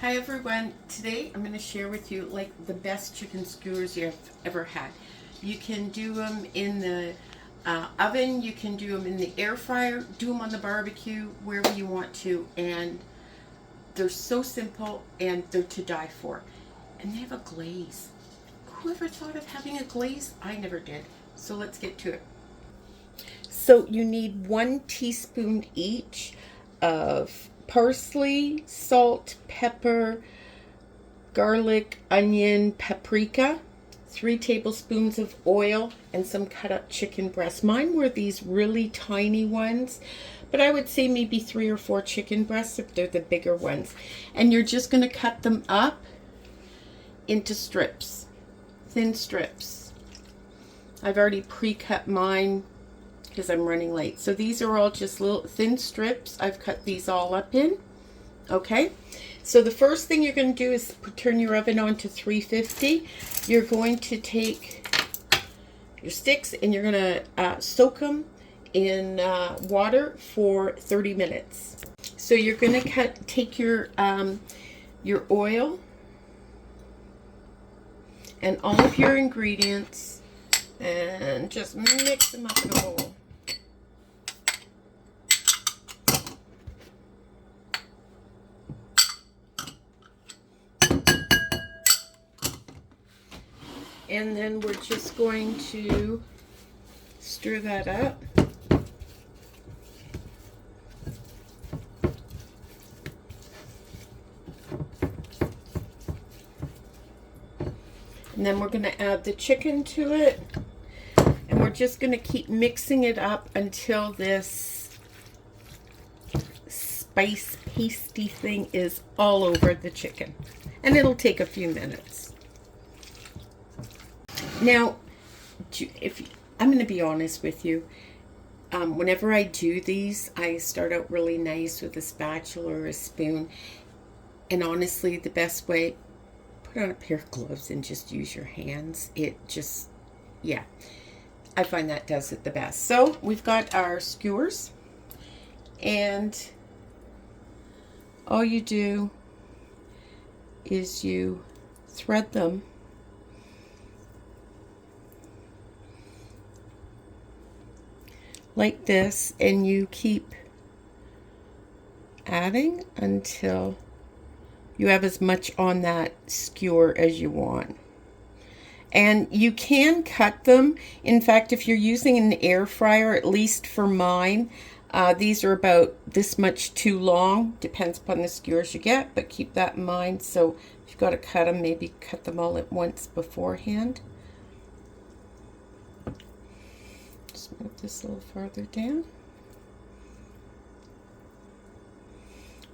Hi everyone, today I'm going to share with you like the best chicken skewers you've ever had. You can do them in the oven, you can do them in the air fryer, do them on the barbecue, wherever you want to, and they're so simple and they're to die for. And they have a glaze. Whoever thought of having a glaze? I never did. So let's get to it. So you need 1 teaspoon each of parsley, salt, pepper, garlic, onion, paprika, 3 tablespoons of oil, and some cut up chicken breasts. Mine were these really tiny ones, but I would say maybe 3 or 4 chicken breasts if they're the bigger ones. And you're just going to cut them up into strips, thin strips. I've already pre-cut mine because I'm running late. So these are all just little thin strips. I've cut these all up in. Okay, so the first thing you're going to do is turn your oven on to 350. You're going to take your sticks and you're going to soak them in water for 30 minutes. So you're going to take your oil and all of your ingredients and just mix them up in a bowl. And then we're just going to stir that up. And then we're going to add the chicken to it. And we're just going to keep mixing it up until this spice pasty thing is all over the chicken. And it'll take a few minutes. Now, I'm going to be honest with you, whenever I do these, I start out really nice with a spatula or a spoon. And honestly, the best way, put on a pair of gloves and just use your hands. It just, yeah, I find that does it the best. So we've got our skewers, and all you do is you thread them like this, and you keep adding until you have as much on that skewer as you want. And you can cut them. In fact, if you're using an air fryer, at least for mine, these are about this much too long. Depends upon the skewers you get, but keep that in mind. So if you've got to cut them, maybe cut them all at once beforehand. Move this a little farther down.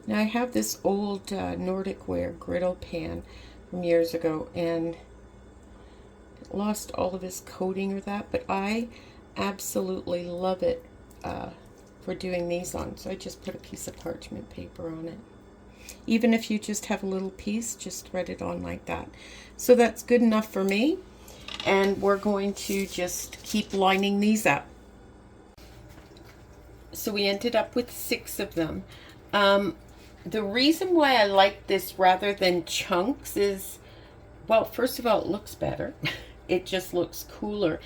Now I have this old Nordic ware griddle pan from years ago, and it lost all of its coating or that, but I absolutely love it for doing these on. So I just put a piece of parchment paper on it. Even if you just have a little piece, just thread it on like that. So that's good enough for me. And we're going to just keep lining these up. So we ended up with 6 of them. The reason why I like this rather than chunks is, well, first of all, it looks better. It just looks cooler.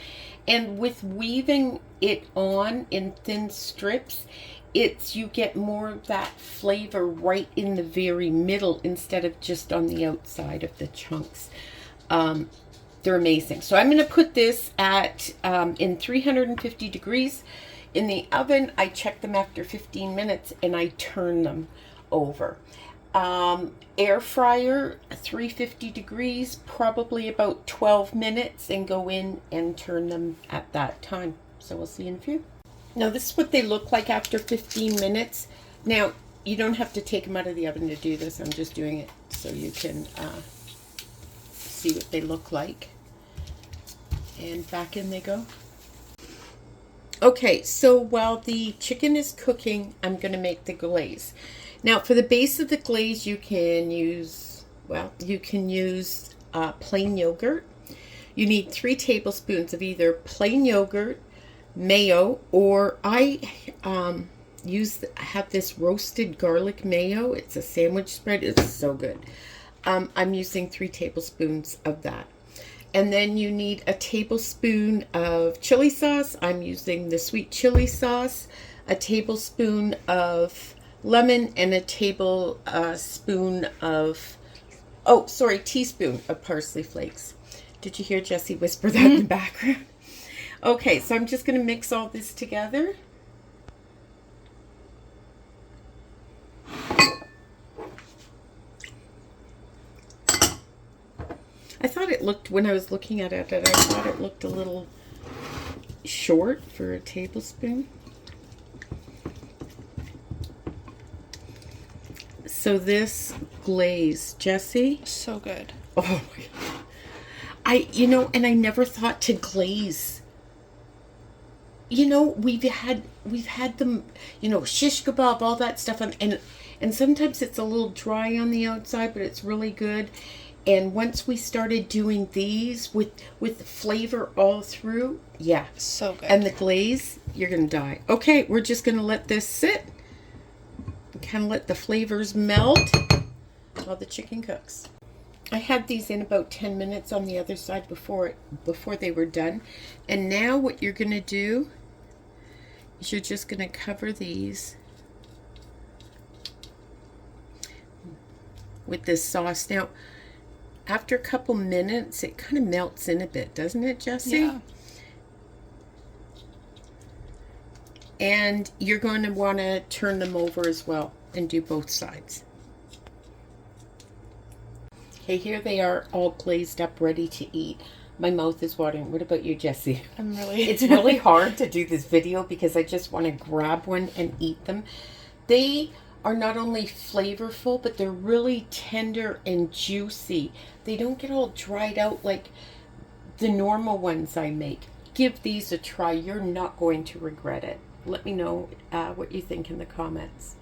And with weaving it on in thin strips, you get more of that flavor right in the very middle instead of just on the outside of the chunks. They're amazing. So I'm going to put this at in 350 degrees in the oven. I check them after 15 minutes and I turn them over. Air fryer, 350 degrees, probably about 12 minutes, and go in and turn them at that time. So we'll see you in a few. Now this is what they look like after 15 minutes. Now you don't have to take them out of the oven to do this. I'm just doing it so you can see what they look like. And back in they go. Okay, so while the chicken is cooking, I'm going to make the glaze. Now for the base of the glaze, you can use, plain yogurt. You need 3 tablespoons of either plain yogurt, mayo, or I have this roasted garlic mayo. It's a sandwich spread. It's so good. I'm using 3 tablespoons of that. And then you need a tablespoon of chili sauce. I'm using the sweet chili sauce, a tablespoon of lemon, and a teaspoon of parsley flakes. Did you hear Jesse whisper that in the background? Okay, so I'm just going to mix all this together. I thought it looked, when I was looking at it, I thought it looked a little short for a tablespoon. So this glaze, Jesse. So good. Oh my God. And I never thought to glaze. We've had them, shish kebab, all that stuff, and sometimes it's a little dry on the outside, but it's really good. And once we started doing these with the flavor all through, yeah. So good. And the glaze, you're going to die. Okay, we're just going to let this sit and kind of let the flavors melt while the chicken cooks. I had these in about 10 minutes on the other side before they were done. And now what you're going to do is you're just going to cover these with this sauce. Now, after a couple minutes, it kind of melts in a bit, doesn't it, Jessie? Yeah. And you're going to want to turn them over as well and do both sides. Okay, here they are all glazed up, ready to eat. My mouth is watering. What about you, Jessie? It's really hard to do this video because I just want to grab one and eat them. They are not only flavorful, but they're really tender and juicy. They don't get all dried out like the normal ones I make. Give these a try. You're not going to regret it. Let me know what you think in the comments.